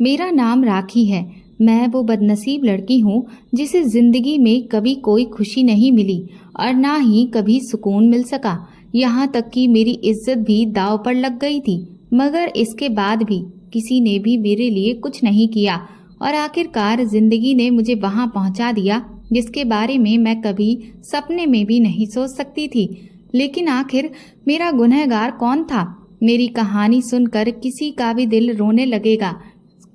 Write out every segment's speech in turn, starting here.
मेरा नाम राखी है। मैं वो बदनसीब लड़की हूँ जिसे जिंदगी में कभी कोई खुशी नहीं मिली और ना ही कभी सुकून मिल सका। यहाँ तक कि मेरी इज्जत भी दांव पर लग गई थी, मगर इसके बाद भी किसी ने भी मेरे लिए कुछ नहीं किया और आखिरकार जिंदगी ने मुझे वहां पहुंचा दिया जिसके बारे में मैं कभी सपने में भी नहीं सोच सकती थी। लेकिन आखिर मेरा गुनहगार कौन था? मेरी कहानी सुनकर किसी का भी दिल रोने लगेगा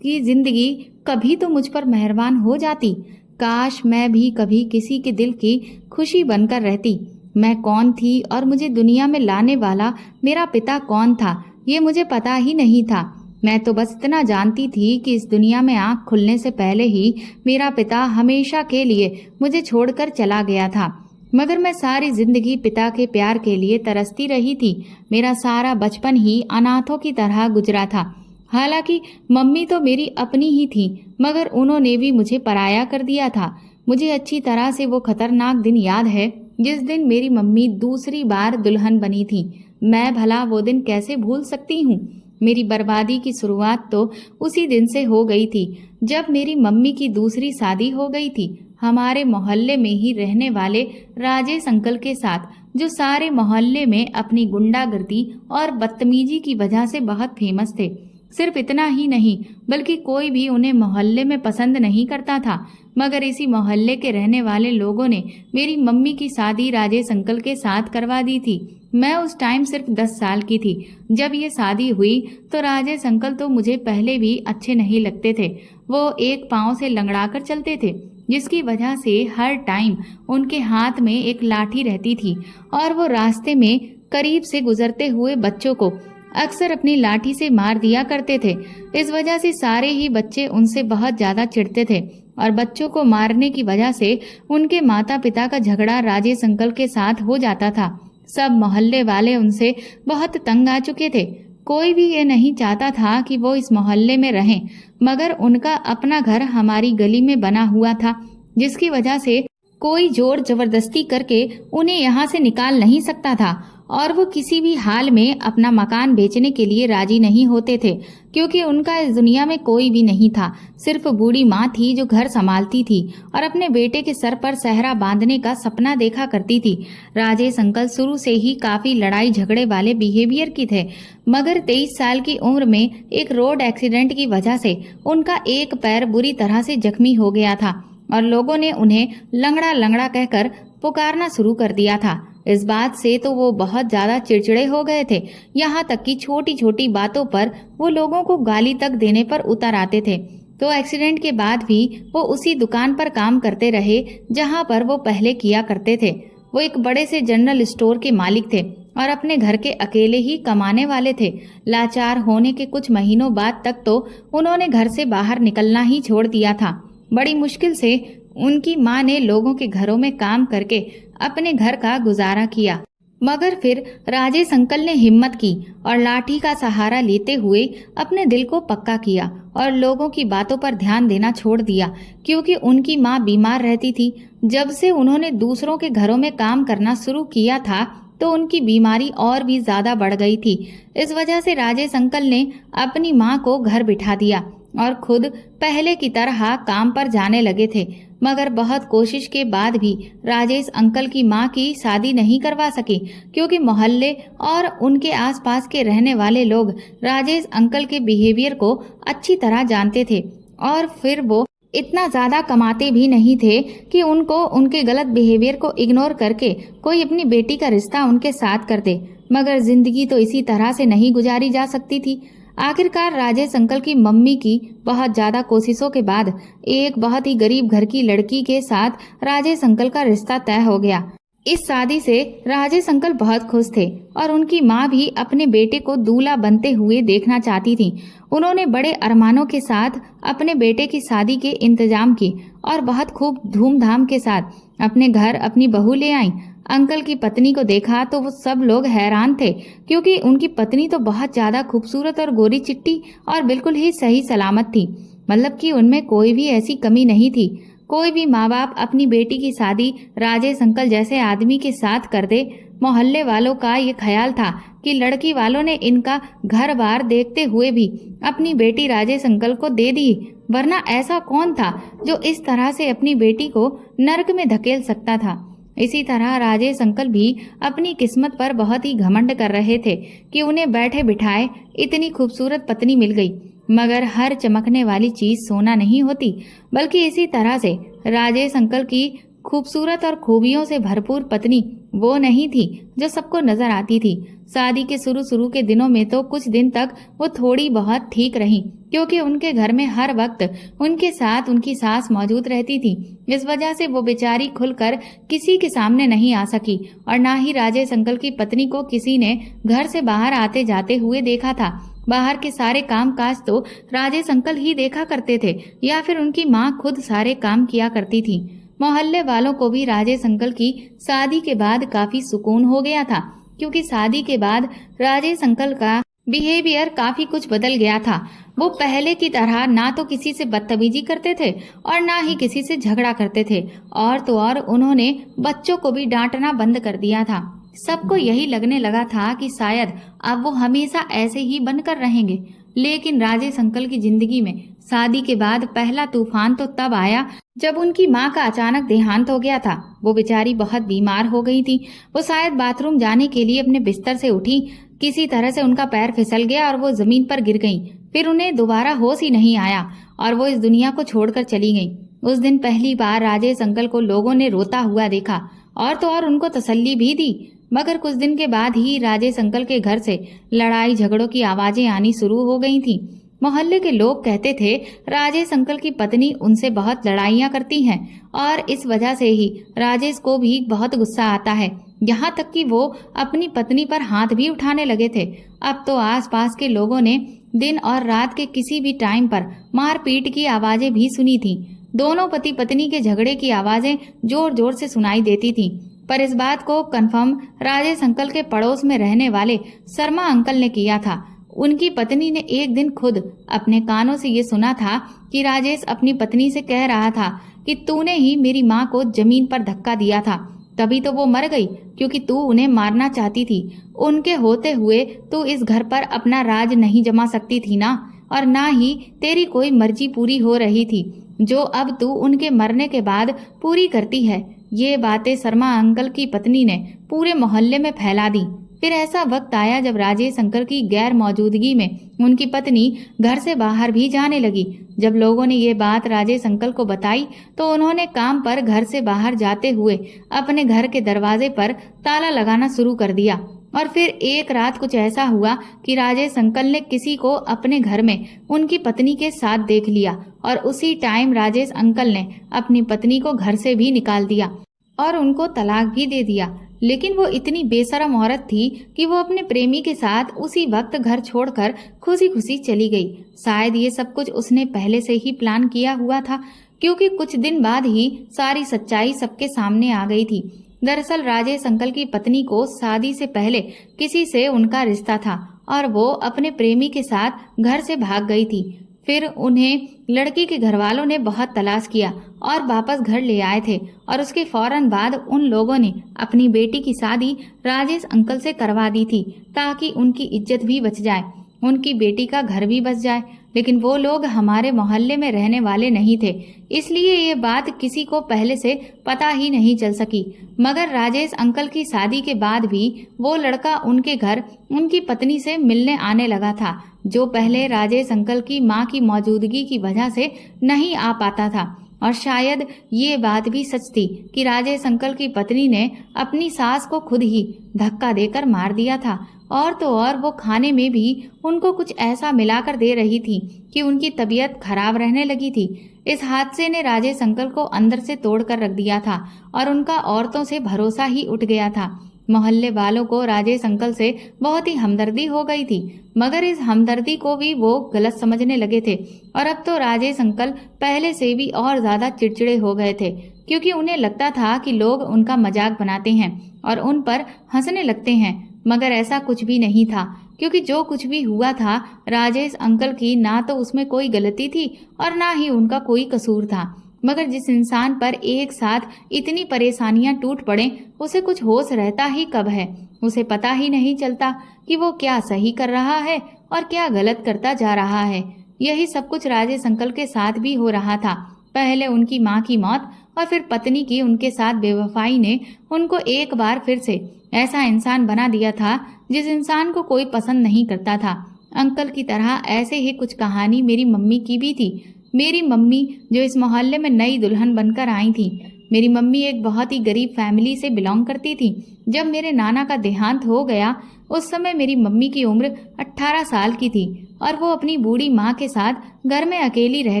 कि जिंदगी कभी तो मुझ पर मेहरबान हो जाती। काश मैं भी कभी किसी के दिल की खुशी बनकर रहती। मैं कौन थी और मुझे दुनिया में लाने वाला मेरा पिता कौन था, ये मुझे पता ही नहीं था। मैं तो बस इतना जानती थी कि इस दुनिया में आंख खुलने से पहले ही मेरा पिता हमेशा के लिए मुझे छोड़कर चला गया था। मगर मैं सारी जिंदगी पिता के प्यार के लिए तरसती रही थी। मेरा सारा बचपन ही अनाथों की तरह गुजरा था। हालांकि मम्मी तो मेरी अपनी ही थी, मगर उन्होंने भी मुझे पराया कर दिया था। मुझे अच्छी तरह से वो खतरनाक दिन याद है जिस दिन मेरी मम्मी दूसरी बार दुल्हन बनी थी। मैं भला वो दिन कैसे भूल सकती हूँ। मेरी बर्बादी की शुरुआत तो उसी दिन से हो गई थी जब मेरी मम्मी की दूसरी शादी हो गई थी, हमारे मोहल्ले में ही रहने वाले राजेश अंकल के साथ, जो सारे मोहल्ले में अपनी गुंडागर्दी और बदतमीजी की वजह से बहुत फेमस थे। सिर्फ इतना ही नहीं बल्कि कोई भी उन्हें मोहल्ले में पसंद नहीं करता था। मगर इसी मोहल्ले के रहने वाले लोगों ने मेरी मम्मी की शादी राजेश अंकल के साथ करवा दी थी। मैं उस टाइम सिर्फ 10 साल की थी जब ये शादी हुई। तो राजेश अंकल तो मुझे पहले भी अच्छे नहीं लगते थे। वो एक पांव से लंगड़ाकर चलते थे, जिसकी वजह से हर टाइम उनके हाथ में एक लाठी रहती थी और वो रास्ते में करीब से गुजरते हुए बच्चों को अक्सर अपनी लाठी से मार दिया करते थे। इस वजह से सारे ही बच्चे उनसे बहुत ज्यादा चिढ़ते थे और बच्चों को मारने की वजह से उनके माता पिता का झगड़ा राजेश अंकल के साथ हो जाता था। सब मोहल्ले वाले उनसे बहुत तंग आ चुके थे। कोई भी ये नहीं चाहता था कि वो इस मोहल्ले में रहें, मगर उनका अपना घर हमारी गली में बना हुआ था, जिसकी वजह से कोई जोर जबरदस्ती करके उन्हें यहाँ से निकाल नहीं सकता था और वो किसी भी हाल में अपना मकान बेचने के लिए राजी नहीं होते थे, क्योंकि उनका इस दुनिया में कोई भी नहीं था। सिर्फ बूढ़ी माँ थी जो घर संभालती थी और अपने बेटे के सर पर सहरा बांधने का सपना देखा करती थी। राजेश अंकल शुरू से ही काफी लड़ाई झगड़े वाले बिहेवियर की थे, मगर 23 साल की उम्र में एक रोड एक्सीडेंट की वजह से उनका एक पैर बुरी तरह से जख्मी हो गया था और लोगों ने उन्हें लंगड़ा लंगड़ा कहकर पुकारना शुरू कर दिया था। इस बात से तो वो बहुत ज्यादा चिड़चिड़े हो गए थे, यहाँ तक कि छोटी छोटी बातों पर वो लोगों को गाली तक देने पर उतर आते थे। तो एक्सीडेंट के बाद भी वो उसी दुकान पर काम करते रहे जहाँ पर वो पहले किया करते थे। वो एक बड़े से जनरल स्टोर के मालिक थे और अपने घर के अकेले ही कमाने वाले थे। लाचार होने के कुछ महीनों बाद तक तो उन्होंने घर से बाहर निकलना ही छोड़ दिया था। बड़ी मुश्किल से उनकी माँ ने लोगों के घरों में काम करके अपने घर का गुजारा किया, मगर फिर राजेश अंकल ने हिम्मत की और लाठी का सहारा लेते हुए अपने दिल को पक्का किया और लोगों की बातों पर ध्यान देना छोड़ दिया, क्योंकि उनकी माँ बीमार रहती थी। जब से उन्होंने दूसरों के घरों में काम करना शुरू किया था तो उनकी बीमारी और भी ज्यादा बढ़ गई थी। इस वजह से राजेश अंकल ने अपनी माँ को घर बिठा दिया और खुद पहले की तरह काम पर जाने लगे थे। मगर बहुत कोशिश के बाद भी राजेश अंकल की माँ की शादी नहीं करवा सकी, क्योंकि मोहल्ले और उनके आसपास के रहने वाले लोग राजेश अंकल के बिहेवियर को अच्छी तरह जानते थे और फिर वो इतना ज्यादा कमाते भी नहीं थे कि उनको उनके गलत बिहेवियर को इग्नोर करके कोई अपनी बेटी का रिश्ता उनके साथ कर दे। मगर जिंदगी तो इसी तरह से नहीं गुजारी जा सकती थी। आखिरकार राजेश अंकल की मम्मी की बहुत ज्यादा कोशिशों के बाद एक बहुत ही गरीब घर की लड़की के साथ राजेश अंकल का रिश्ता तय हो गया। इस शादी से राजेश अंकल बहुत खुश थे और उनकी माँ भी अपने बेटे को दूल्हा बनते हुए देखना चाहती थी। उन्होंने बड़े अरमानों के साथ अपने बेटे की शादी के इंतजाम की और बहुत खूब धूमधाम के साथ अपने घर अपनी बहू ले आई। अंकल की पत्नी को देखा तो वो सब लोग हैरान थे, क्योंकि उनकी पत्नी तो बहुत ज्यादा खूबसूरत और गोरी चिट्टी और बिल्कुल ही सही सलामत थी। मतलब कि उनमें कोई भी ऐसी कमी नहीं थी। कोई भी माँ बाप अपनी बेटी की शादी राजेश अंकल जैसे आदमी के साथ कर दे मोहल्ले वालों का ये ख्याल था कि लड़की वालों ने इनका घर बार देखते हुए भी अपनी बेटी राजेश अंकल को दे दी, वरना ऐसा कौन था जो इस तरह से अपनी बेटी को नर्क में धकेल सकता था। इसी तरह राजेश अंकल भी अपनी किस्मत पर बहुत ही घमंड कर रहे थे कि उन्हें बैठे बिठाए इतनी खूबसूरत पत्नी मिल गई। मगर हर चमकने वाली चीज सोना नहीं होती, बल्कि इसी तरह से राजेश अंकल की खूबसूरत और खूबियों से भरपूर पत्नी वो नहीं थी जो सबको नजर आती थी। शादी के शुरू के दिनों में तो कुछ दिन तक वो थोड़ी बहुत ठीक रही, क्योंकि उनके घर में हर वक्त उनके साथ उनकी सास मौजूद रहती थी। इस वजह से वो बेचारी खुलकर किसी के सामने नहीं आ सकी, और ना ही राजेश अंकल की पत्नी को किसी ने घर से बाहर आते जाते हुए देखा था। बाहर के सारे काम काज तो राजेश अंकल ही देखा करते थे, या फिर उनकी माँ खुद सारे काम किया करती थी। मोहल्ले वालों को भी राजेश अंकल की शादी के बाद काफी सुकून हो गया था, क्योंकि शादी के बाद राजेश अंकल का बिहेवियर काफी कुछ बदल गया था। वो पहले की तरह ना तो किसी से बदतमीजी करते थे और ना ही किसी से झगड़ा करते थे, और तो और उन्होंने बच्चों को भी डांटना बंद कर दिया था। सबको यही लगने लगा था कि शायद अब वो हमेशा ऐसे ही बनकर रहेंगे। लेकिन राजेश अंकल की जिंदगी में शादी के बाद पहला तूफान तो तब आया जब उनकी माँ का अचानक देहांत हो गया था। वो बेचारी बहुत बीमार हो गई थी। वो शायद बाथरूम जाने के लिए अपने बिस्तर से उठी, किसी तरह से उनका पैर फिसल गया और वो जमीन पर गिर गईं। फिर उन्हें दोबारा होश ही नहीं आया और वो इस दुनिया को छोड़कर चली गईं। उस दिन पहली बार राजेश अंकल को लोगों ने रोता हुआ देखा, और तो और उनको तसल्ली भी दी। मगर कुछ दिन के बाद ही राजेश अंकल के घर से लड़ाई झगड़ों की आवाजें आनी शुरू हो गई थी। मोहल्ले के लोग कहते थे राजेश अंकल की पत्नी उनसे बहुत लड़ाइयाँ करती हैं, और इस वजह से ही राजेश को भी बहुत गुस्सा आता है। यहाँ तक कि वो अपनी पत्नी पर हाथ भी उठाने लगे थे। अब तो आसपास के लोगों ने दिन और रात के किसी भी टाइम पर मारपीट की आवाजें भी सुनी थी। दोनों पति पत्नी के झगड़े की आवाजें जोर जोर से सुनाई देती थी। पर इस बात को कंफर्म राजेश अंकल के पड़ोस में रहने वाले शर्मा अंकल ने किया था। उनकी पत्नी ने एक दिन खुद अपने कानों से ये सुना था कि राजेश अपनी पत्नी से कह रहा था कि तूने ही मेरी माँ को जमीन पर धक्का दिया था, तभी तो वो मर गई, क्योंकि तू उन्हें मारना चाहती थी। उनके होते हुए तू इस घर पर अपना राज नहीं जमा सकती थी ना, और ना ही तेरी कोई मर्जी पूरी हो रही थी, जो अब तू उनके मरने के बाद पूरी करती है। ये बातें शर्मा अंकल की पत्नी ने पूरे मोहल्ले में फैला दी। फिर ऐसा वक्त आया जब राजेश अंकल की गैर मौजूदगी में उनकी पत्नी घर से बाहर भी जाने लगी। जब लोगों ने ये बात राजेश अंकल को बताई तो उन्होंने काम पर घर से बाहर जाते हुए अपने घर के दरवाजे पर ताला लगाना शुरू कर दिया। और फिर एक रात कुछ ऐसा हुआ कि राजेश अंकल ने किसी को अपने घर में उनकी पत्नी के साथ देख लिया, और उसी टाइम राजेश अंकल ने अपनी पत्नी को घर से भी निकाल दिया और उनको तलाक भी दे दिया। लेकिन वो इतनी बेशरम औरत थी कि वो अपने प्रेमी के साथ उसी वक्त घर छोड़कर खुशी खुशी चली गई। शायद ये सब कुछ उसने पहले से ही प्लान किया हुआ था, क्योंकि कुछ दिन बाद ही सारी सच्चाई सबके सामने आ गई थी। दरअसल राजेश अंकल की पत्नी को शादी से पहले किसी से उनका रिश्ता था, और वो अपने प्रेमी के साथ घर से भाग गई थी। फिर उन्हें लड़की के घर वालों ने बहुत तलाश किया और वापस घर ले आए थे, और उसके फौरन बाद उन लोगों ने अपनी बेटी की शादी राजेश अंकल से करवा दी थी, ताकि उनकी इज्जत भी बच जाए, उनकी बेटी का घर भी बच जाए। लेकिन वो लोग हमारे मोहल्ले में रहने वाले नहीं थे, इसलिए ये बात किसी को पहले से पता ही नहीं चल सकी। मगर राजेश अंकल की शादी के बाद भी वो लड़का उनके घर उनकी पत्नी से मिलने आने लगा था, जो पहले राजेश अंकल की माँ की मौजूदगी की वजह से नहीं आ पाता था। और शायद ये बात भी सच थी कि राजेश अंकल की पत्नी ने अपनी सास को खुद ही धक्का देकर मार दिया था, और तो और वो खाने में भी उनको कुछ ऐसा मिलाकर दे रही थी कि उनकी तबीयत खराब रहने लगी थी। इस हादसे ने राजेश अंकल को अंदर से तोड़कर रख दिया था, और उनका औरतों से भरोसा ही उठ गया था। मोहल्ले वालों को राजेश अंकल से बहुत ही हमदर्दी हो गई थी, मगर इस हमदर्दी को भी वो गलत समझने लगे थे। और अब तो राजेश अंकल पहले से भी और ज्यादा चिड़चिड़े हो गए थे, क्योंकि उन्हें लगता था कि लोग उनका मजाक बनाते हैं और उन पर हंसने लगते हैं। मगर ऐसा कुछ भी नहीं था, क्योंकि जो कुछ भी हुआ था राजेश अंकल की ना तो उसमें कोई गलती थी और ना ही उनका कोई कसूर था। मगर जिस इंसान पर एक साथ इतनी परेशानियां टूट पड़े, उसे कुछ होश रहता ही कब है। उसे पता ही नहीं चलता कि वो क्या सही कर रहा है और क्या गलत करता जा रहा है। यही सब कुछ राजेश अंकल के साथ भी हो रहा था। पहले उनकी माँ की मौत और फिर पत्नी की उनके साथ बेवफाई ने उनको एक बार फिर से ऐसा इंसान बना दिया था जिस इंसान को कोई पसंद नहीं करता था। अंकल की तरह ऐसे ही कुछ कहानी मेरी मम्मी की भी थी। मेरी मम्मी जो इस मोहल्ले में नई दुल्हन बनकर आई थी। मेरी मम्मी एक बहुत ही गरीब फैमिली से बिलोंग करती थी। जब मेरे नाना का देहांत हो गया, उस समय मेरी मम्मी की उम्र 18 साल की थी और वो अपनी बूढ़ी माँ के साथ घर में अकेली रह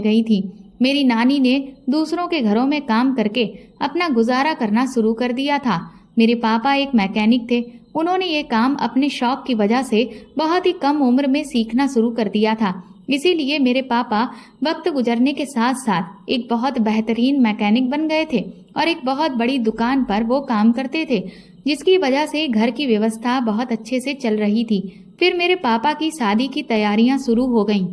गई थी। मेरी नानी ने दूसरों के घरों में काम करके अपना गुजारा करना शुरू कर दिया था। मेरे पापा एक मैकेनिक थे। उन्होंने ये काम अपने शौक की वजह से बहुत ही कम उम्र में सीखना शुरू कर दिया था। इसीलिए मेरे पापा वक्त गुजरने के साथ साथ एक बहुत बेहतरीन मैकेनिक बन गए थे और एक बहुत बड़ी दुकान पर वो काम करते थे, जिसकी वजह से घर की व्यवस्था बहुत अच्छे से चल रही थी। फिर मेरे पापा की शादी की तैयारियां शुरू हो गईं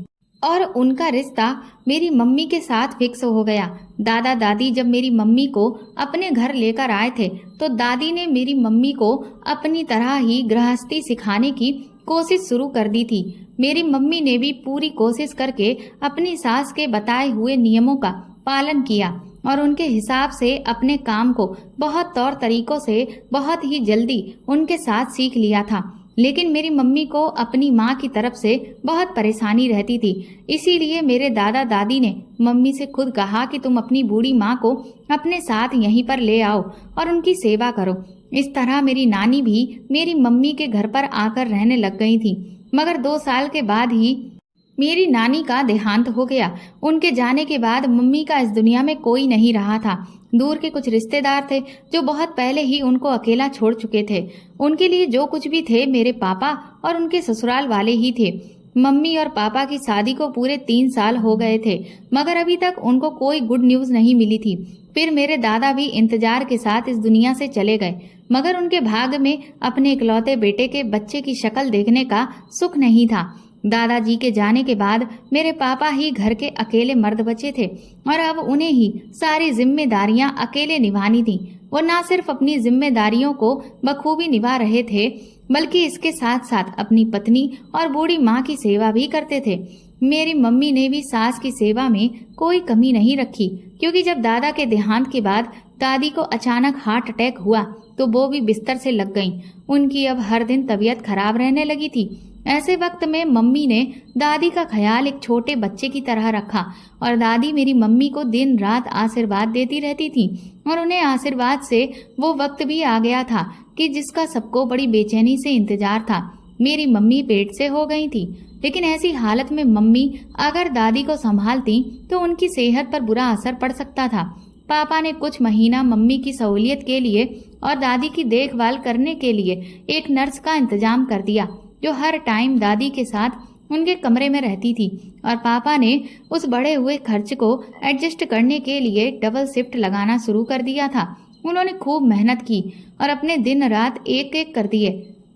और उनका रिश्ता मेरी मम्मी के साथ फिक्स हो गया। दादा दादी जब मेरी मम्मी को अपने घर लेकर आए थे तो दादी ने मेरी मम्मी को अपनी तरह ही गृहस्थी सिखाने की कोशिश शुरू कर दी थी। मेरी मम्मी ने भी पूरी कोशिश करके अपनी सास के बताए हुए नियमों का पालन किया और उनके हिसाब से अपने काम को बहुत तौर तरीकों से बहुत ही जल्दी उनके साथ सीख लिया था। लेकिन मेरी मम्मी को अपनी माँ की तरफ से बहुत परेशानी रहती थी। इसीलिए मेरे दादा दादी ने मम्मी से खुद कहा कि तुम अपनी बूढ़ी माँ को अपने साथ यहीं पर ले आओ और उनकी सेवा करो। इस तरह मेरी नानी भी मेरी मम्मी के घर पर आकर रहने लग गई थी। मगर 2 साल के बाद ही मेरी नानी का देहांत हो गया। उनके जाने के बाद मम्मी का इस दुनिया में कोई नहीं रहा था। दूर के कुछ रिश्तेदार थे जो बहुत पहले ही उनको अकेला छोड़ चुके थे। उनके लिए जो कुछ भी थे मेरे पापा और उनके ससुराल वाले ही थे। मम्मी और पापा की शादी को पूरे 3 साल हो गए थे, मगर अभी तक उनको कोई गुड न्यूज नहीं मिली थी। फिर मेरे दादा भी इंतजार के साथ इस दुनिया से चले गए, मगर उनके भाग्य में अपने इकलौते बेटे के बच्चे की शक्ल देखने का सुख नहीं था। दादाजी के जाने के बाद मेरे पापा ही घर के अकेले मर्द बचे थे और अब उन्हें ही सारी जिम्मेदारियां अकेले निभानी थी। वो न सिर्फ अपनी जिम्मेदारियों को बखूबी निभा रहे थे, बल्कि इसके साथ साथ अपनी पत्नी और बूढ़ी माँ की सेवा भी करते थे। मेरी मम्मी ने भी सास की सेवा में कोई कमी नहीं रखी, क्योंकि जब दादा के देहांत के बाद दादी को अचानक हार्ट अटैक हुआ तो वो भी बिस्तर से लग गईं। उनकी अब हर दिन तबीयत खराब रहने लगी थी। ऐसे वक्त में मम्मी ने दादी का ख्याल एक छोटे बच्चे की तरह रखा और दादी मेरी मम्मी को दिन रात आशीर्वाद देती रहती थी और उन्हें आशीर्वाद से वो वक्त भी आ गया था कि जिसका सबको बड़ी बेचैनी से इंतजार था। मेरी मम्मी पेट से हो गई थी, लेकिन ऐसी हालत में मम्मी अगर दादी को संभालती तो उनकी सेहत पर बुरा असर पड़ सकता था। पापा ने कुछ महीना मम्मी की सहूलियत के लिए और दादी की देखभाल करने के लिए एक नर्स का इंतजाम कर दिया, जो हर टाइम दादी के साथ उनके कमरे में रहती थी। और पापा ने उस बढ़े हुए खर्च को एडजस्ट करने के लिए डबल शिफ्ट लगाना शुरू कर दिया था। उन्होंने खूब मेहनत की और अपने दिन रात एक एक कर दिए,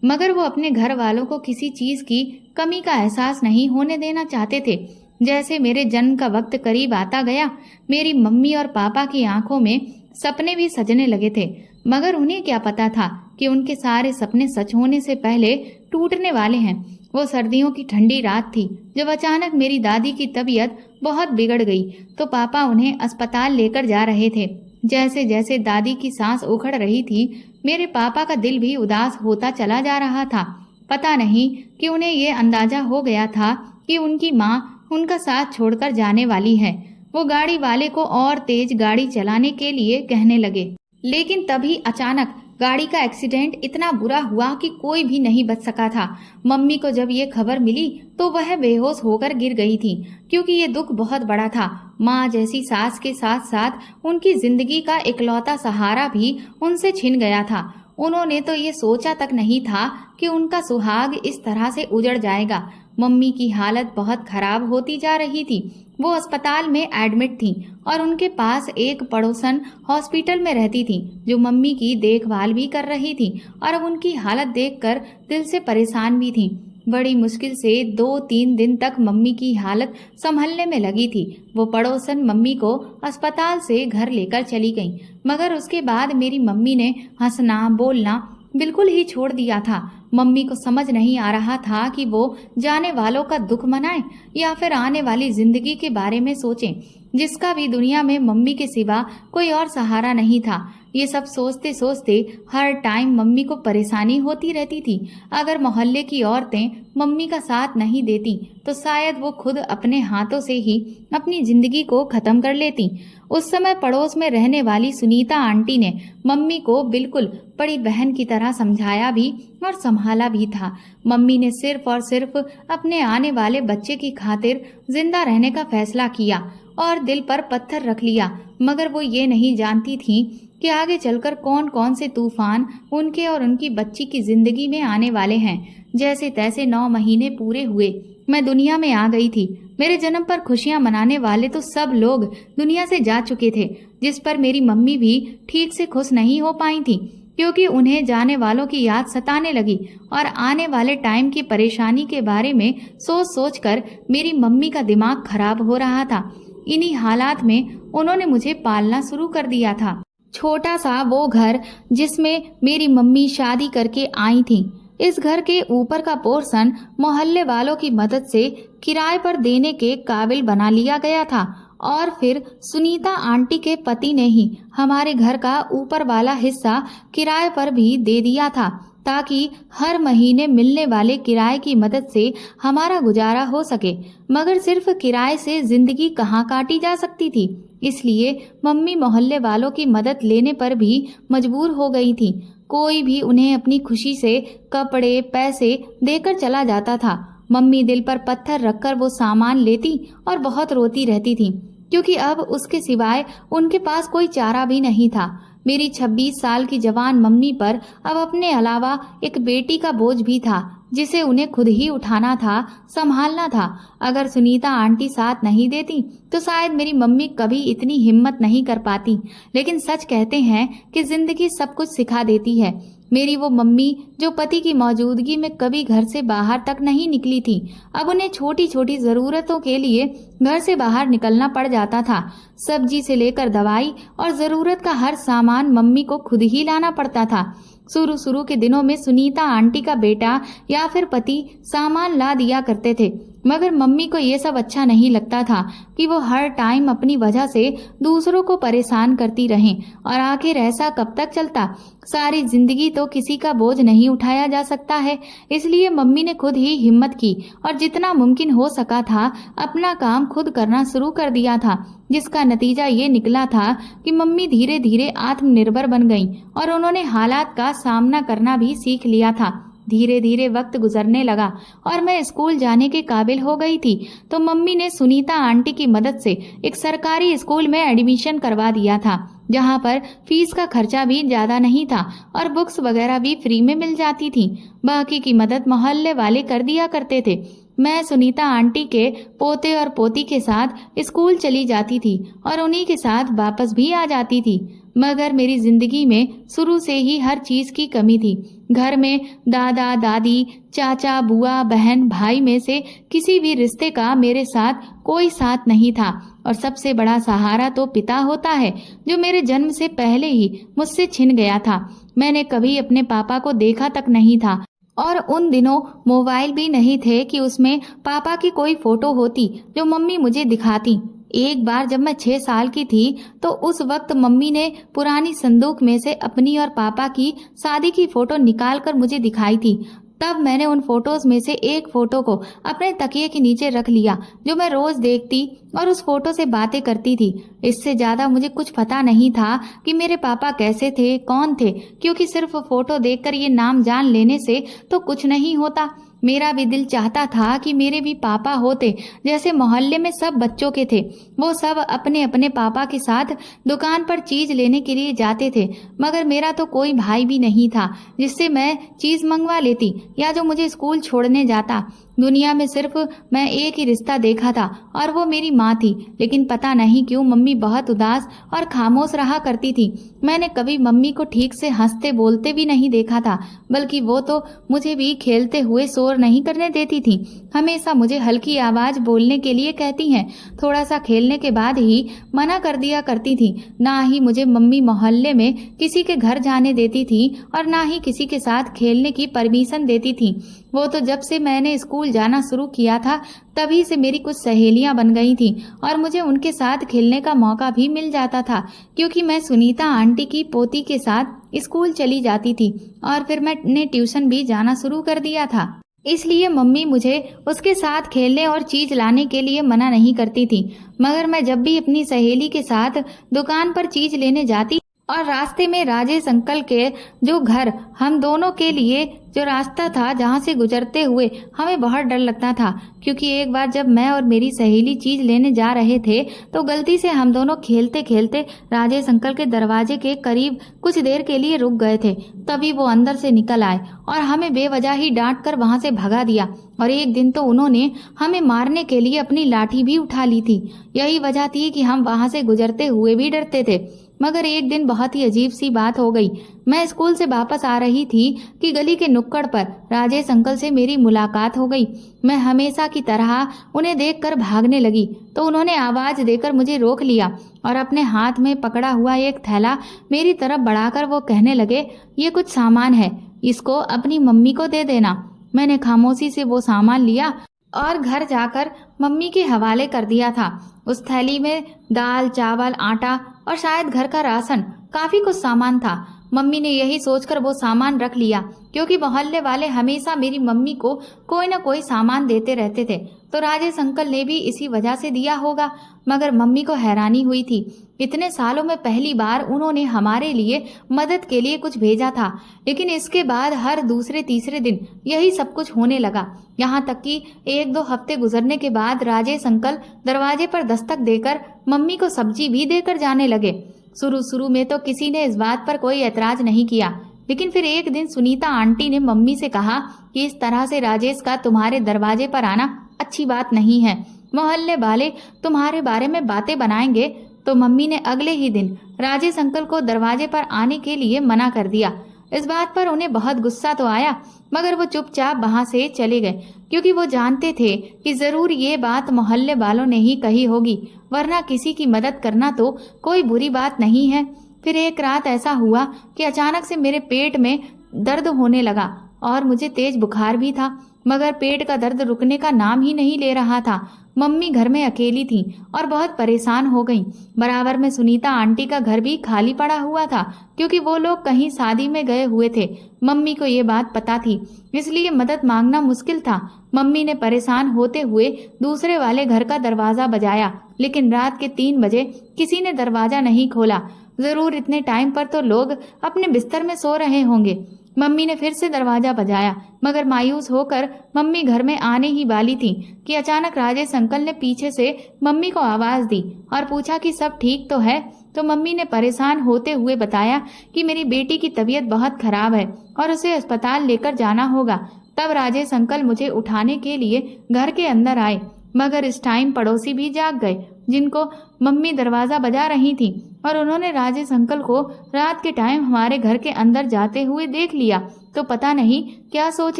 मगर वो अपने घर वालों को किसी चीज की कमी का एहसास नहीं होने देना चाहते थे। जैसे मेरे जन्म का वक्त करीब आता गया, मेरी मम्मी और पापा की आंखों में सपने भी सजने लगे थे, मगर उन्हें क्या पता था कि उनके सारे सपने सच होने से पहले टूटने वाले हैं। वो सर्दियों की ठंडी रात थी जब अचानक मेरी दादी की तबीयत बहुत बिगड़ गई तो पापा उन्हें अस्पताल लेकर जा रहे थे। जैसे जैसे दादी की सांस उखड़ रही थी, मेरे पापा का दिल भी उदास होता चला जा रहा था। पता नहीं कि उन्हें ये अंदाजा हो गया था कि उनकी माँ उनका साथ छोड़कर जाने वाली है। वो गाड़ी वाले को और तेज गाड़ी चलाने के लिए कहने लगे, लेकिन तभी अचानक गाड़ी का एक्सीडेंट इतना बुरा हुआ कि कोई भी नहीं बच सका था। मम्मी को जब ये खबर मिली तो वह बेहोश होकर गिर गई थी, क्योंकि ये दुख बहुत बड़ा था। माँ जैसी सास के साथ साथ उनकी जिंदगी का इकलौता सहारा भी उनसे छिन गया था। उन्होंने तो ये सोचा तक नहीं था कि उनका सुहाग इस तरह से उजड़ जाएगा। मम्मी की हालत बहुत खराब होती जा रही थी। वो अस्पताल में एडमिट थी और उनके पास एक पड़ोसन हॉस्पिटल में रहती थी, जो मम्मी की देखभाल भी कर रही थी और अब उनकी हालत देखकर दिल से परेशान भी थी। बड़ी मुश्किल से 2-3 दिन तक मम्मी की हालत संभलने में लगी थी। वो पड़ोसन मम्मी को अस्पताल से घर लेकर चली गईं, मगर उसके बाद मेरी मम्मी ने हंसना बोलना बिल्कुल ही छोड़ दिया था। मम्मी को समझ नहीं आ रहा था कि वो जाने वालों का दुख मनाएं या फिर आने वाली जिंदगी के बारे में सोचें, जिसका भी दुनिया में मम्मी के सिवा कोई और सहारा नहीं था। ये सब सोचते सोचते हर टाइम मम्मी को परेशानी होती रहती थी। अगर मोहल्ले की औरतें मम्मी का साथ नहीं देती तो शायद वो खुद अपने हाथों से ही अपनी जिंदगी को खत्म कर लेती। उस समय पड़ोस में रहने वाली सुनीता आंटी ने मम्मी को बिल्कुल बड़ी बहन की तरह समझाया भी और संभाला भी था। मम्मी ने सिर्फ और सिर्फ अपने आने वाले बच्चे की खातिर जिंदा रहने का फैसला किया और दिल पर पत्थर रख लिया, मगर वो ये नहीं जानती थी कि आगे चलकर कौन कौन से तूफान उनके और उनकी बच्ची की जिंदगी में आने वाले हैं। जैसे तैसे 9 महीने पूरे हुए, मैं दुनिया में आ गई थी। मेरे जन्म पर खुशियां मनाने वाले तो सब लोग दुनिया से जा चुके थे, जिस पर मेरी मम्मी भी ठीक से खुश नहीं हो पाई थी, क्योंकि उन्हें जाने वालों की याद सताने लगी और आने वाले टाइम की परेशानी के बारे में सोच सोच कर मेरी मम्मी का दिमाग खराब हो रहा था। इन्हीं हालात में उन्होंने मुझे पालना शुरू कर दिया था। छोटा सा वो घर जिसमें मेरी मम्मी शादी करके आई थी, इस घर के ऊपर का पोर्शन मोहल्ले वालों की मदद से किराए पर देने के काबिल बना लिया गया था और फिर सुनीता आंटी के पति ने ही हमारे घर का ऊपर वाला हिस्सा किराए पर भी दे दिया था, ताकि हर महीने मिलने वाले किराए की मदद से हमारा गुजारा हो सके। मगर सिर्फ किराए से जिंदगी कहाँ काटी जा सकती थी, इसलिए मम्मी मोहल्ले वालों की मदद लेने पर भी मजबूर हो गई थी। कोई भी उन्हें अपनी खुशी से कपड़े पैसे देकर चला जाता था। मम्मी दिल पर पत्थर रखकर वो सामान लेती और बहुत रोती रहती थी, क्योंकि अब उसके सिवाय उनके पास कोई चारा भी नहीं था। मेरी 26 साल की जवान मम्मी पर अब अपने अलावा एक बेटी का बोझ भी था, जिसे उन्हें खुद ही उठाना था, संभालना था। अगर सुनीता आंटी साथ नहीं देती तो शायद मेरी मम्मी कभी इतनी हिम्मत नहीं कर पाती। लेकिन सच कहते हैं कि जिंदगी सब कुछ सिखा देती है। मेरी वो मम्मी जो पति की मौजूदगी में कभी घर से बाहर तक नहीं निकली थी, अब उन्हें छोटी छोटी जरूरतों के लिए घर से बाहर निकलना पड़ जाता था। सब्जी से लेकर दवाई और जरूरत का हर सामान मम्मी को खुद ही लाना पड़ता था। शुरू के दिनों में सुनीता आंटी का बेटा या फिर पति सामान ला दिया करते थे, मगर मम्मी को ये सब अच्छा नहीं लगता था कि वो हर टाइम अपनी वजह से दूसरों को परेशान करती रहें। और आखिर ऐसा कब तक चलता? सारी जिंदगी तो किसी का बोझ नहीं उठाया जा सकता है। इसलिए मम्मी ने खुद ही हिम्मत की और जितना मुमकिन हो सका था अपना काम खुद करना शुरू कर दिया था, जिसका नतीजा ये निकला था कि मम्मी धीरे धीरे आत्मनिर्भर बन गईं और उन्होंने हालात का सामना करना भी सीख लिया था। धीरे धीरे वक्त गुजरने लगा और मैं स्कूल जाने के काबिल हो गई थी, तो मम्मी ने सुनीता आंटी की मदद से एक सरकारी स्कूल में एडमिशन करवा दिया था, जहां पर फीस का खर्चा भी ज्यादा नहीं था और बुक्स वगैरह भी फ्री में मिल जाती थी। बाकी की मदद मोहल्ले वाले कर दिया करते थे। मैं सुनीता आंटी के पोते और पोती के साथ स्कूल चली जाती थी और उन्हीं के साथ वापस भी आ जाती थी। मगर मेरी जिंदगी में शुरू से ही हर चीज की कमी थी। घर में दादा दादी चाचा बुआ बहन भाई में से किसी भी रिश्ते का मेरे साथ कोई साथ नहीं था और सबसे बड़ा सहारा तो पिता होता है, जो मेरे जन्म से पहले ही मुझसे छिन गया था। मैंने कभी अपने पापा को देखा तक नहीं था और उन दिनों मोबाइल भी नहीं थे कि उसमें पापा की कोई फोटो होती जो मम्मी मुझे दिखाती। एक बार जब मैं 6 साल की थी तो उस वक्त मम्मी ने पुरानी संदूक में से अपनी और पापा की शादी की फोटो निकाल कर मुझे दिखाई थी। तब मैंने उन फोटोज में से एक फोटो को अपने तकिए के नीचे रख लिया, जो मैं रोज देखती और उस फोटो से बातें करती थी। इससे ज्यादा मुझे कुछ पता नहीं था कि मेरे पापा कैसे थे, कौन थे, क्योंकि सिर्फ फोटो देखकर ये नाम जान लेने से तो कुछ नहीं होता। मेरा भी दिल चाहता था कि मेरे भी पापा होते, जैसे मोहल्ले में सब बच्चों के थे। वो सब अपने अपने पापा के साथ दुकान पर चीज लेने के लिए जाते थे, मगर मेरा तो कोई भाई भी नहीं था जिससे मैं चीज मंगवा लेती या जो मुझे स्कूल छोड़ने जाता। दुनिया में सिर्फ मैं एक ही रिश्ता देखा था और वो मेरी माँ थी। लेकिन पता नहीं क्यों मम्मी बहुत उदास और खामोश रहा करती थी। मैंने कभी मम्मी को ठीक से हंसते बोलते भी नहीं देखा था, बल्कि वो तो मुझे भी खेलते हुए सो शोर नहीं करने देती थी। हमेशा मुझे हल्की आवाज बोलने के लिए कहती हैं। थोड़ा सा खेलने के बाद ही मना कर दिया करती थी। ना ही मुझे मम्मी मोहल्ले में किसी के घर जाने देती थी और ना ही किसी के साथ खेलने की परमिशन देती थी। वो तो जब से मैंने स्कूल जाना शुरू किया था तभी से मेरी कुछ सहेलियां बन गई थी और मुझे उनके साथ खेलने का मौका भी मिल जाता था, क्योंकि मैं सुनीता आंटी की पोती के साथ स्कूल चली जाती थी और फिर मैंने ट्यूशन भी जाना शुरू कर दिया था। इसलिए मम्मी मुझे उसके साथ खेलने और चीज लाने के लिए मना नहीं करती थी। मगर मैं जब भी अपनी सहेली के साथ दुकान पर चीज लेने जाती और रास्ते में राजेश अंकल के जो घर हम दोनों के लिए जो रास्ता था जहाँ से गुजरते हुए हमें बहुत डर लगता था, क्योंकि एक बार जब मैं और मेरी सहेली चीज लेने जा रहे थे तो गलती से हम दोनों खेलते खेलते राजेश अंकल के दरवाजे के करीब कुछ देर के लिए रुक गए थे। तभी वो अंदर से निकल आए और हमें बेवजह ही डांट कर वहां से भगा दिया। और एक दिन तो उन्होंने हमें मारने के लिए अपनी लाठी भी उठा ली थी। यही वजह थी कि हम वहां से गुजरते हुए भी डरते थे। मगर एक दिन बहुत ही अजीब सी बात हो गई। मैं स्कूल से वापस आ रही थी कि गली के नुक्कड़ पर राजेश अंकल से मेरी मुलाकात हो गई। मैं हमेशा की तरह उन्हें देखकर भागने लगी तो उन्होंने आवाज देकर मुझे रोक लिया और अपने हाथ में पकड़ा हुआ एक थैला मेरी तरफ बढ़ाकर वो कहने लगे, ये कुछ सामान है, इसको अपनी मम्मी को दे देना। मैंने खामोशी से वो सामान लिया और घर जाकर मम्मी के हवाले कर दिया था। उस थैली में दाल, चावल, आटा और शायद घर का राशन, काफी कुछ सामान था। मम्मी ने यही सोचकर वो सामान रख लिया, क्योंकि मोहल्ले वाले हमेशा मेरी मम्मी को कोई न कोई सामान देते रहते थे, तो राजेश अंकल ने भी इसी वजह से दिया होगा। मगर मम्मी को हैरानी हुई थी, इतने सालों में पहली बार उन्होंने हमारे लिए मदद के लिए कुछ भेजा था। लेकिन इसके बाद हर दूसरे तीसरे दिन यही सब कुछ होने लगा। यहाँ तक कि 1-2 हफ्ते गुजरने के बाद राजेश अंकल दरवाजे पर दस्तक देकर मम्मी को सब्जी भी देकर जाने लगे। शुरू में तो किसी ने इस बात पर कोई ऐतराज नहीं किया, लेकिन फिर एक दिन सुनीता आंटी ने मम्मी से कहा कि इस तरह से राजेश का तुम्हारे दरवाजे पर आना अच्छी बात नहीं है, मोहल्ले वाले तुम्हारे बारे में बातें बनाएंगे। तो मम्मी ने अगले ही दिन राजेश अंकल को दरवाजे पर आने के लिए मना कर दिया। इस बात पर उन्हें बहुत गुस्सा तो आया, मगर वो चुपचाप वहां से चले गए, क्योंकि वो जानते थे कि जरूर ये बात मोहल्ले वालों ने ही कही होगी, वरना किसी की मदद करना तो कोई बुरी बात नहीं है। फिर एक रात ऐसा हुआ कि अचानक से मेरे पेट में दर्द होने लगा और मुझे तेज बुखार भी था, मगर पेट का दर्द रुकने का नाम ही नहीं ले रहा था। मम्मी घर में अकेली थी और बहुत परेशान हो गई। बराबर में सुनीता आंटी का घर भी खाली पड़ा हुआ था, क्योंकि वो लोग कहीं शादी में गए हुए थे। मम्मी को ये बात पता थी, इसलिए मदद मांगना मुश्किल था। मम्मी ने परेशान होते हुए दूसरे वाले घर का दरवाजा बजाया, लेकिन रात के 3 बजे किसी ने दरवाजा नहीं खोला। जरूर इतने टाइम पर तो लोग अपने बिस्तर में सो रहे होंगे। मम्मी ने फिर से दरवाजा बजाया, मगर मायूस होकर मम्मी घर में आने ही वाली थी कि अचानक राजेश अंकल ने पीछे से मम्मी को आवाज दी और पूछा कि सब ठीक तो है। तो मम्मी ने परेशान होते हुए बताया कि मेरी बेटी की तबीयत बहुत खराब है और उसे अस्पताल लेकर जाना होगा। तब राजेश अंकल मुझे उठाने के लिए घर के अंदर आए, मगर इस टाइम पड़ोसी भी जाग गए, जिनको मम्मी दरवाजा बजा रही थी, और उन्होंने राजेश अंकल को रात के टाइम हमारे घर के अंदर जाते हुए देख लिया तो पता नहीं क्या सोच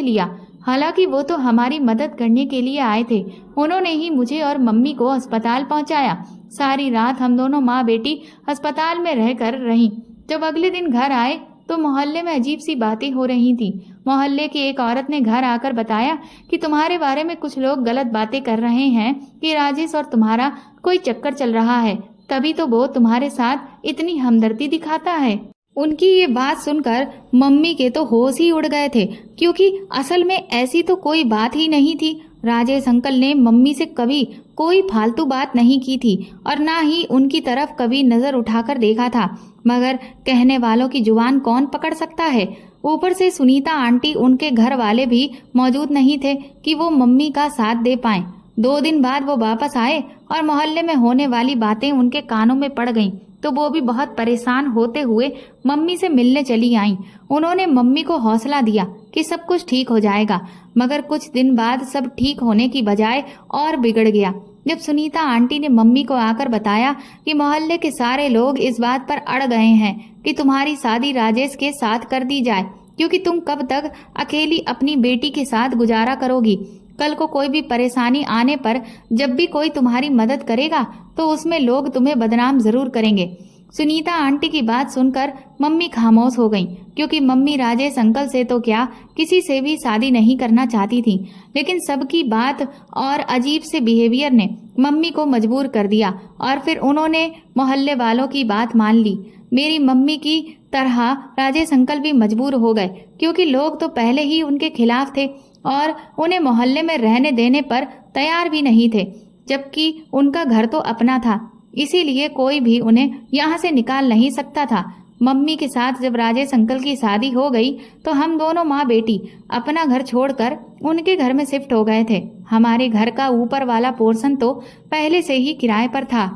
लिया। हालांकि वो तो हमारी मदद करने के लिए आए थे। उन्होंने ही मुझे और मम्मी को अस्पताल पहुंचाया। सारी रात हम दोनों माँ बेटी अस्पताल में रहकर रहीं। जब अगले दिन घर आए तो मोहल्ले में अजीब सी बातें हो रही थी। मोहल्ले की एक औरत ने घर आकर बताया कि तुम्हारे बारे में कुछ लोग गलत बातें कर रहे हैं कि राजेश और तुम्हारा कोई चक्कर चल रहा है, तभी तो वो तुम्हारे साथ इतनी हमदर्दी दिखाता है। उनकी ये बात सुनकर मम्मी के तो होश ही उड़ गए थे, क्योंकि असल में ऐसी तो कोई बात ही नहीं थी। राजेश अंकल ने मम्मी से कभी कोई फालतू बात नहीं की थी और ना ही उनकी तरफ कभी नजर उठाकर देखा था, मगर कहने वालों की जुबान कौन पकड़ सकता है। ऊपर से सुनीता आंटी उनके घर वाले भी मौजूद नहीं थे कि वो मम्मी का साथ दे पाएं। 2 दिन बाद वो वापस आए और मोहल्ले में होने वाली बातें उनके कानों में पड़ गईं, तो वो भी बहुत परेशान होते हुए मम्मी से मिलने चली आईं। उन्होंने मम्मी को हौसला दिया कि सब कुछ ठीक हो जाएगा, मगर कुछ दिन बाद सब ठीक होने की बजाय और बिगड़ गया। जब सुनीता आंटी ने मम्मी को आकर बताया कि मोहल्ले के सारे लोग इस बात पर अड़ गए हैं कि तुम्हारी शादी राजेश के साथ कर दी जाए, क्योंकि तुम कब तक अकेली अपनी बेटी के साथ गुजारा करोगी। कल को कोई भी परेशानी आने पर जब भी कोई तुम्हारी मदद करेगा तो उसमें लोग तुम्हें बदनाम जरूर करेंगे। सुनीता आंटी की बात सुनकर मम्मी खामोश हो गईं, क्योंकि मम्मी राजेश अंकल से तो क्या किसी से भी शादी नहीं करना चाहती थी, लेकिन सबकी बात और अजीब से बिहेवियर ने मम्मी को मजबूर कर दिया और फिर उन्होंने मोहल्ले वालों की बात मान ली। मेरी मम्मी की तरह राजेश अंकल भी मजबूर हो गए, क्योंकि लोग तो पहले ही उनके खिलाफ थे और उन्हें मोहल्ले में रहने देने पर तैयार भी नहीं थे, जबकि उनका घर तो अपना था, इसीलिए कोई भी उन्हें यहाँ से निकाल नहीं सकता था। मम्मी के साथ जब राजेश अंकल की शादी हो गई तो हम दोनों माँ बेटी अपना घर छोड़कर उनके घर में शिफ्ट हो गए थे। हमारे घर का ऊपर वाला पोर्शन तो पहले से ही किराए पर था।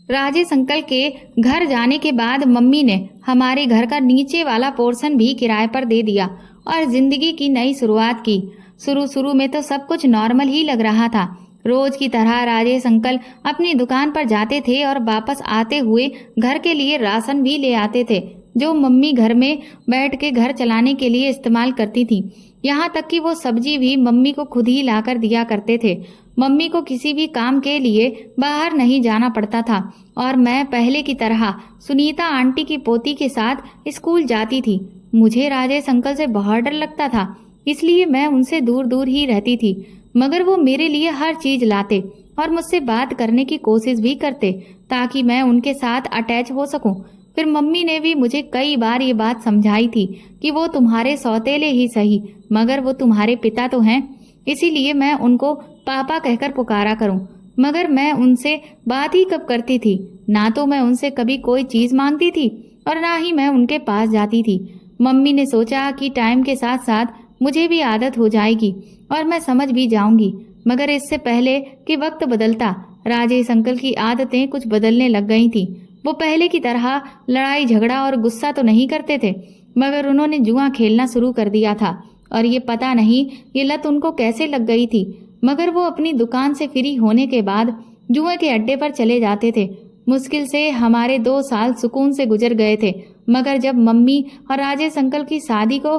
राजेश अंकल के घर जाने के बाद मम्मी ने हमारे घर का नीचे वाला पोर्शन भी किराए पर दे दिया और जिंदगी की नई शुरुआत की। शुरू में तो सब कुछ नॉर्मल ही लग रहा था। रोज की तरह राजेश अंकल अपनी दुकान पर जाते थे और वापस आते हुए घर के लिए राशन भी ले आते थे, जो मम्मी घर में बैठ के घर चलाने के लिए इस्तेमाल करती थी। यहाँ तक कि वो सब्जी भी मम्मी को खुद ही लाकर दिया करते थे। मम्मी को किसी भी काम के लिए बाहर नहीं जाना पड़ता था और मैं पहले की तरह सुनीता आंटी की पोती के साथ स्कूल जाती थी। मुझे राजेश अंकल से बहुत डर लगता था, इसलिए मैं उनसे दूर दूर ही रहती थी, मगर वो मेरे लिए हर चीज लाते और मुझसे बात करने की कोशिश भी करते ताकि मैं उनके साथ अटैच हो सकूं। फिर मम्मी ने भी मुझे कई बार ये बात समझाई थी कि वो तुम्हारे सौतेले ही सही, मगर वो तुम्हारे पिता तो हैं, इसीलिए मैं उनको पापा कहकर पुकारा करूं। मगर मैं उनसे बात ही कब करती थी, ना तो मैं उनसे कभी कोई चीज मांगती थी और ना ही मैं उनके पास जाती थी। मम्मी ने सोचा कि टाइम के साथ साथ मुझे भी आदत हो जाएगी और मैं समझ भी जाऊंगी, मगर इससे पहले कि वक्त बदलता राजेश अंकल की आदतें कुछ बदलने लग गई थी। वो पहले की तरह लड़ाई झगड़ा और गुस्सा तो नहीं करते थे, मगर उन्होंने जुआ खेलना शुरू कर दिया था और ये पता नहीं ये लत उनको कैसे लग गई थी, मगर वो अपनी दुकान से फ्री होने के बाद जुए के अड्डे पर चले जाते थे। मुश्किल से हमारे 2 साल सुकून से गुजर गए थे, मगर जब मम्मी और राजेश अंकल की शादी को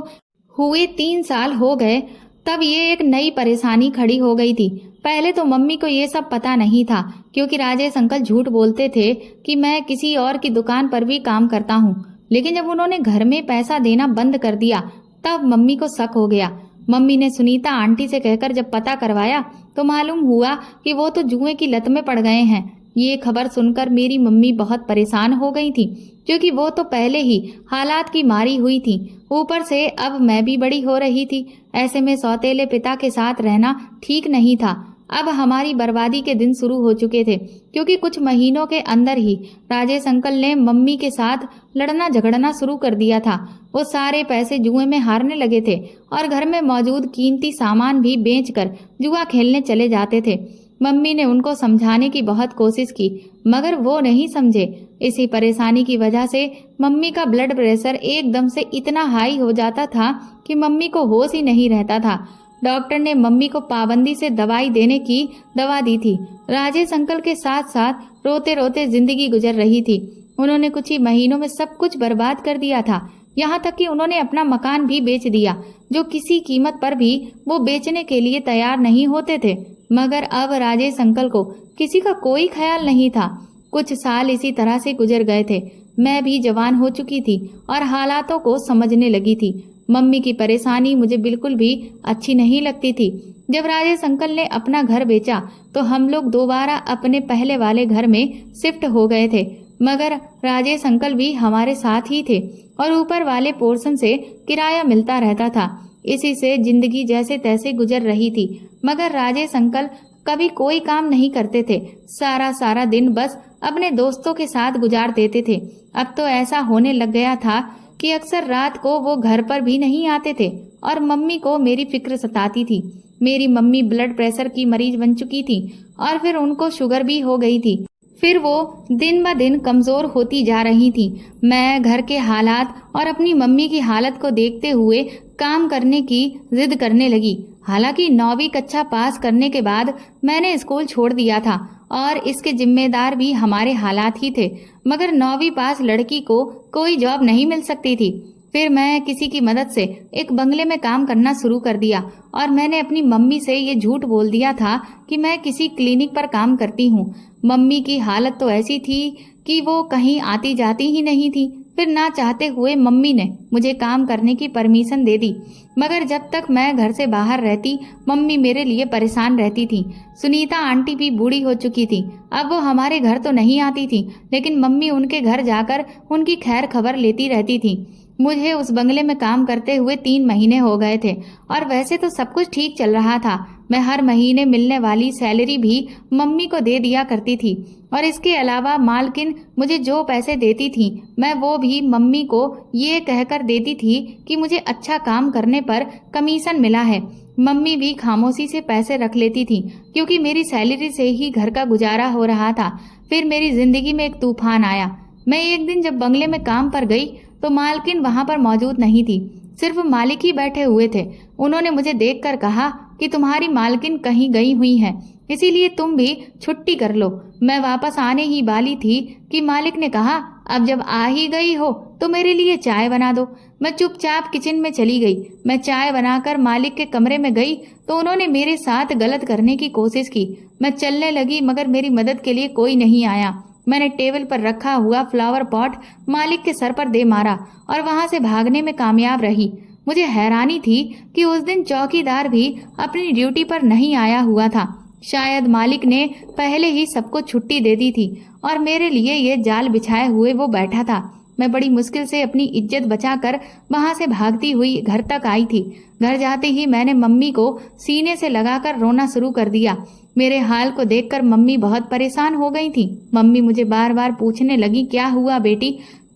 हुए 3 साल हो गए तब ये एक नई परेशानी खड़ी हो गई थी। पहले तो मम्मी को ये सब पता नहीं था, क्योंकि राजेश अंकल झूठ बोलते थे कि मैं किसी और की दुकान पर भी काम करता हूँ, लेकिन जब उन्होंने घर में पैसा देना बंद कर दिया तब मम्मी को शक हो गया। मम्मी ने सुनीता आंटी से कहकर जब पता करवाया तो मालूम हुआ कि वो तो जुए की लत में पड़ गए हैं। ये खबर सुनकर मेरी मम्मी बहुत परेशान हो गई थी, क्योंकि वो तो पहले ही हालात की मारी हुई थी, ऊपर से अब मैं भी बड़ी हो रही थी। ऐसे में सौतेले पिता के साथ रहना ठीक नहीं था। अब हमारी बर्बादी के दिन शुरू हो चुके थे, क्योंकि कुछ महीनों के अंदर ही राजेश अंकल ने मम्मी के साथ लड़ना झगड़ना शुरू कर दिया था। वो सारे पैसे जुए में हारने लगे थे और घर में मौजूद कीमती सामान भी बेचकर जुआ खेलने चले जाते थे। मम्मी ने उनको समझाने की बहुत कोशिश की, मगर वो नहीं समझे। इसी परेशानी की वजह से मम्मी का ब्लड प्रेशर एकदम से इतना हाई हो जाता था कि मम्मी को होश ही नहीं रहता था। डॉक्टर ने मम्मी को पाबंदी से दवाई देने की दवा दी थी। राजेश अंकल के साथ साथ रोते रोते जिंदगी गुजर रही थी। उन्होंने कुछ ही महीनों में सब कुछ बर्बाद कर दिया था, यहाँ तक कि उन्होंने अपना मकान भी बेच दिया, जो किसी कीमत पर भी वो बेचने के लिए तैयार नहीं होते थे। मगर अब राजेश अंकल को किसी का कोई ख्याल नहीं था। कुछ साल इसी तरह से गुजर गए थे। मैं भी जवान हो चुकी थी और हालातों को समझने लगी थी। मम्मी की परेशानी मुझे बिल्कुल भी अच्छी नहीं लगती थी। जब राजेश अंकल ने अपना घर बेचा तो हम लोग दोबारा अपने पहले वाले घर में शिफ्ट हो गए थे, मगर राजेश अंकल भी हमारे साथ ही थे और ऊपर वाले पोर्शन से किराया मिलता रहता था। इसी से जिंदगी जैसे तैसे गुजर रही थी। मगर राजेश अंकल कभी कोई काम नहीं करते थे, सारा दिन बस अपने दोस्तों के साथ गुजार देते थे। अब तो ऐसा होने लग गया था कि अक्सर रात को वो घर पर भी नहीं आते थे और मम्मी को मेरी फिक्र सताती थी। मेरी मम्मी ब्लड प्रेशर की मरीज बन चुकी थी और फिर उनको शुगर भी हो गई थी। फिर वो दिन ब दिन कमजोर होती जा रही थी। मैं घर के हालात और अपनी मम्मी की हालत को देखते हुए काम करने की जिद करने लगी। हालांकि 9वीं कक्षा पास करने के बाद मैंने स्कूल छोड़ दिया था और इसके जिम्मेदार भी हमारे हालात ही थे, मगर 9वीं पास लड़की को कोई जॉब नहीं मिल सकती थी। फिर मैं किसी की मदद से एक बंगले में काम करना शुरू कर दिया और मैंने अपनी मम्मी से ये झूठ बोल दिया था कि मैं किसी क्लिनिक पर काम करती हूँ। मम्मी की हालत तो ऐसी थी कि वो कहीं आती जाती ही नहीं थी। फिर ना चाहते हुए मम्मी ने मुझे काम करने की परमिशन दे दी, मगर जब तक मैं घर से बाहर रहती मम्मी मेरे लिए परेशान रहती थी। सुनीता आंटी भी बूढ़ी हो चुकी थी। अब वो हमारे घर तो नहीं आती थी, लेकिन मम्मी उनके घर जाकर उनकी खैर खबर लेती रहती थी। मुझे उस बंगले में काम करते हुए 3 महीने हो गए थे और वैसे तो सब कुछ ठीक चल रहा था। मैं हर महीने मिलने वाली सैलरी भी मम्मी को दे दिया करती थी और इसके अलावा मालकिन मुझे जो पैसे देती थी मैं वो भी मम्मी को ये कहकर देती थी कि मुझे अच्छा काम करने पर कमीशन मिला है। मम्मी भी खामोशी से पैसे रख लेती थी क्योंकि मेरी सैलरी से ही घर का गुजारा हो रहा था। फिर मेरी जिंदगी में एक तूफान आया। मैं एक दिन जब बंगले में काम पर गई तो मालकिन वहां पर मौजूद नहीं थी, सिर्फ मालिक ही बैठे हुए थे। उन्होंने मुझे देखकर कहा कि तुम्हारी मालकिन कहीं गई हुई है, इसीलिए तुम भी छुट्टी कर लो। मैं वापस आने ही वाली थी कि मालिक ने कहा, अब जब आ ही गई हो तो मेरे लिए चाय बना दो। मैं चुपचाप किचन में चली गई। मैं चाय बनाकर मालिक के कमरे में गई तो उन्होंने मेरे साथ गलत करने की कोशिश की। मैं चलने लगी मगर मेरी मदद के लिए कोई नहीं आया। मैंने टेबल पर रखा हुआ फ्लावर पॉट मालिक के सर पर दे मारा और वहां से भागने में कामयाब रही। मुझे हैरानी थी कि उस दिन चौकीदार भी अपनी ड्यूटी पर नहीं आया हुआ था। शायद मालिक ने पहले ही सबको छुट्टी दे दी थी और मेरे लिए ये जाल बिछाए हुए वो बैठा था। मैं बड़ी मुश्किल से अपनी इज्जत बचाकर वहां से भागती हुई घर तक आई थी। घर जाते ही मैंने मम्मी को सीने से लगाकर रोना शुरू कर दिया। मेरे हाल को देखकर मम्मी बहुत परेशान हो गई थी। मम्मी मुझे बार बार पूछने लगी, क्या हुआ बेटी?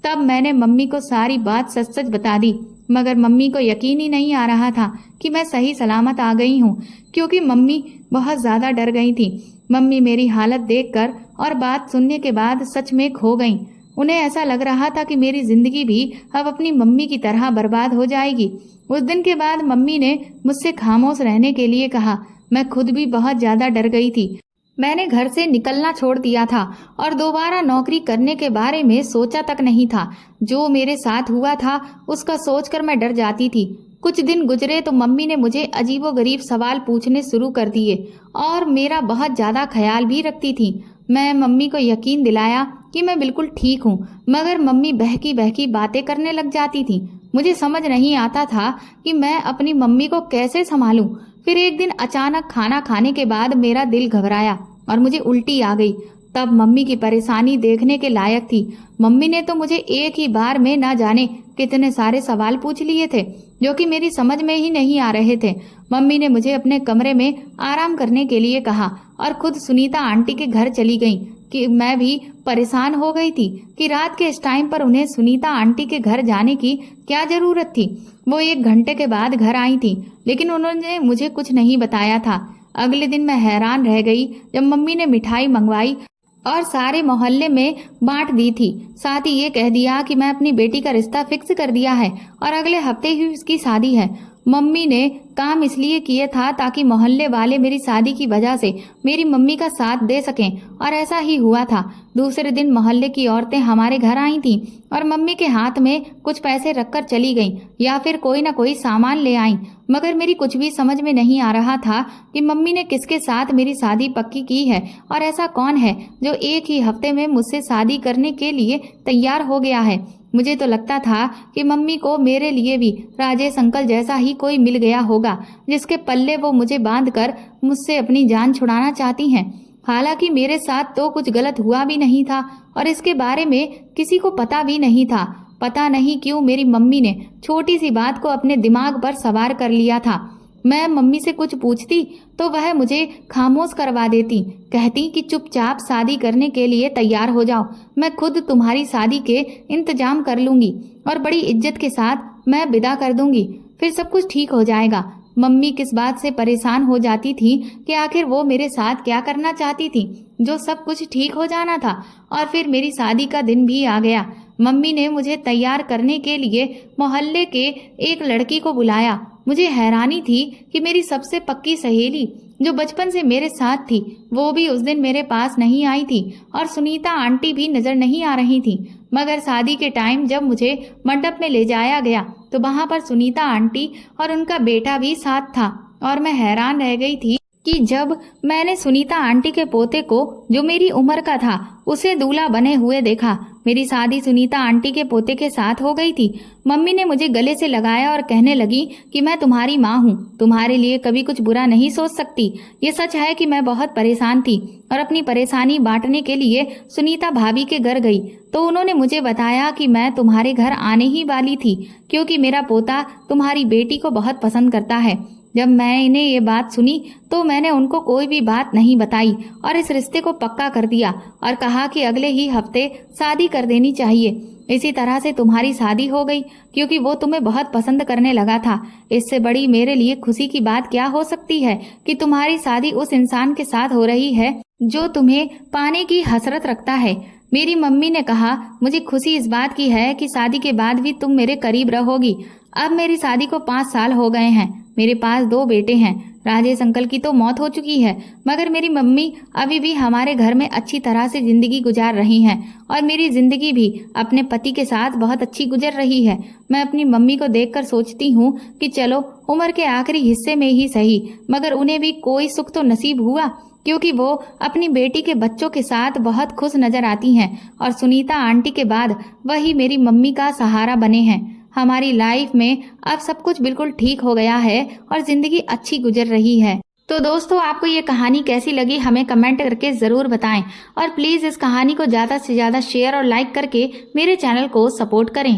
तब मैंने मम्मी को सारी बात सच सच बता दी, मगर मम्मी को यकीन ही नहीं आ रहा था कि मैं सही सलामत आ गई हूँ, क्योंकि मम्मी बहुत ज्यादा डर गई थी। मम्मी मेरी हालत देखकर और बात सुनने के बाद सच में खो गईं। उन्हें ऐसा लग रहा था कि मेरी जिंदगी भी अब अपनी मम्मी की तरह बर्बाद हो जाएगी। उस दिन के बाद मम्मी ने मुझसे खामोश रहने के लिए कहा। मैं खुद भी बहुत ज्यादा डर गई थी। मैंने घर से निकलना छोड़ दिया था और दोबारा नौकरी करने के बारे में सोचा तक नहीं था। जो मेरे साथ हुआ था उसका सोचकर मैं डर जाती थी। कुछ दिन गुजरे तो मम्मी ने मुझे अजीबोगरीब सवाल पूछने शुरू कर दिए और मेरा बहुत ज्यादा ख्याल भी रखती थी। मैं मम्मी को यकीन दिलाया कि मैं बिल्कुल ठीक हूँ, मगर मम्मी बहकी बहकी बातें करने लग जाती थी। मुझे समझ नहीं आता था कि मैं अपनी मम्मी को कैसे संभालूं। फिर एक दिन अचानक खाना खाने के बाद मेरा दिल घबराया और मुझे उल्टी आ गई। तब मम्मी की परेशानी देखने के लायक थी। मम्मी ने तो मुझे एक ही बार में ना जाने कितने सारे सवाल पूछ लिए थे जो कि मेरी समझ में ही नहीं आ रहे थे। मम्मी ने मुझे अपने कमरे में आराम करने के लिए कहा और खुद सुनीता आंटी के घर चली गई। कि मैं भी परेशान हो गई थी कि रात के इस टाइम पर उन्हें सुनीता आंटी के घर जाने की क्या जरूरत थी। वो 1 घंटे के बाद घर आई थी, लेकिन उन्होंने मुझे कुछ नहीं बताया था। अगले दिन मैं हैरान रह गई जब मम्मी ने मिठाई मंगवाई और सारे मोहल्ले में बांट दी थी। साथ ही ये कह दिया कि मैं अपनी बेटी का रिश्ता फिक्स कर दिया है और अगले हफ्ते ही उसकी शादी है। मम्मी ने काम इसलिए किए था ताकि मोहल्ले वाले मेरी शादी की वजह से मेरी मम्मी का साथ दे सकें, और ऐसा ही हुआ था। दूसरे दिन मोहल्ले की औरतें हमारे घर आई थीं और मम्मी के हाथ में कुछ पैसे रखकर चली गईं या फिर कोई न कोई सामान ले आईं, मगर मेरी कुछ भी समझ में नहीं आ रहा था कि मम्मी ने किसके साथ मेरी शादी पक्की की है और ऐसा कौन है जो एक ही हफ्ते में मुझसे शादी करने के लिए तैयार हो गया है। मुझे तो लगता था कि मम्मी को मेरे लिए भी राजेश अंकल जैसा ही कोई मिल गया होगा जिसके पल्ले वो मुझे बांधकर मुझसे अपनी जान छुड़ाना चाहती हैं। हालांकि मेरे साथ तो कुछ गलत हुआ भी नहीं था और इसके बारे में किसी को पता भी नहीं था। पता नहीं क्यों मेरी मम्मी ने छोटी सी बात को अपने दिमाग पर सवार कर लिया था। मैं मम्मी से कुछ पूछती तो वह मुझे खामोश करवा देती, कहती कि चुपचाप शादी करने के लिए तैयार हो जाओ, मैं खुद तुम्हारी शादी के इंतजाम कर लूंगी और बड़ी इज्जत के साथ मैं विदा कर दूंगी, फिर सब कुछ ठीक हो जाएगा। मम्मी किस बात से परेशान हो जाती थी कि आखिर वो मेरे साथ क्या करना चाहती थी जो सब कुछ ठीक हो जाना था। और फिर मेरी शादी का दिन भी आ गया। मम्मी ने मुझे तैयार करने के लिए मोहल्ले के एक लड़की को बुलाया। मुझे हैरानी थी कि मेरी सबसे पक्की सहेली जो बचपन से मेरे साथ थी वो भी उस दिन मेरे पास नहीं आई थी और सुनीता आंटी भी नजर नहीं आ रही थी। मगर शादी के टाइम जब मुझे मंडप में ले जाया गया तो वहां पर सुनीता आंटी और उनका बेटा भी साथ था और मैं हैरान रह गई थी कि जब मैंने सुनीता आंटी के पोते को, जो मेरी उम्र का था, उसे दूल्हा बने हुए देखा। मेरी शादी सुनीता आंटी के पोते के साथ हो गई थी। मम्मी ने मुझे गले से लगाया और कहने लगी कि मैं तुम्हारी माँ हूँ, तुम्हारे लिए कभी कुछ बुरा नहीं सोच सकती। ये सच है कि मैं बहुत परेशान थी और अपनी परेशानी बांटने के लिए सुनीता भाभी के घर गई तो उन्होंने मुझे बताया कि मैं तुम्हारे घर आने ही वाली थी क्योंकि मेरा पोता तुम्हारी बेटी को बहुत पसंद करता है। जब मैंने ये बात सुनी तो मैंने उनको कोई भी बात नहीं बताई और इस रिश्ते को पक्का कर दिया और कहा कि अगले ही हफ्ते शादी कर देनी चाहिए। इसी तरह से तुम्हारी शादी हो गई क्योंकि वो तुम्हें बहुत पसंद करने लगा था। इससे बड़ी मेरे लिए खुशी की बात क्या हो सकती है कि तुम्हारी शादी उस इंसान के साथ हो रही है जो तुम्हें पाने की हसरत रखता है। मेरी मम्मी ने कहा, मुझे खुशी इस बात की है कि शादी के बाद भी तुम मेरे करीब रहोगी। अब मेरी शादी को 5 साल हो गए हैं। मेरे पास 2 बेटे हैं। राजेश अंकल की तो मौत हो चुकी है मगर मेरी मम्मी अभी भी हमारे घर में अच्छी तरह से जिंदगी गुजार रही हैं और मेरी जिंदगी भी अपने पति के साथ बहुत अच्छी गुजर रही है। मैं अपनी मम्मी को देखकर सोचती हूँ कि चलो उम्र के आखिरी हिस्से में ही सही मगर उन्हें भी कोई सुख तो नसीब हुआ क्योंकि वो अपनी बेटी के बच्चों के साथ बहुत खुश नजर आती हैं और सुनीता आंटी के बाद वही मेरी मम्मी का सहारा बने हैं। हमारी लाइफ में अब सब कुछ बिल्कुल ठीक हो गया है और जिंदगी अच्छी गुजर रही है। तो दोस्तों, आपको ये कहानी कैसी लगी हमें कमेंट करके जरूर बताएं और प्लीज इस कहानी को ज्यादा से ज्यादा शेयर और लाइक करके मेरे चैनल को सपोर्ट करें।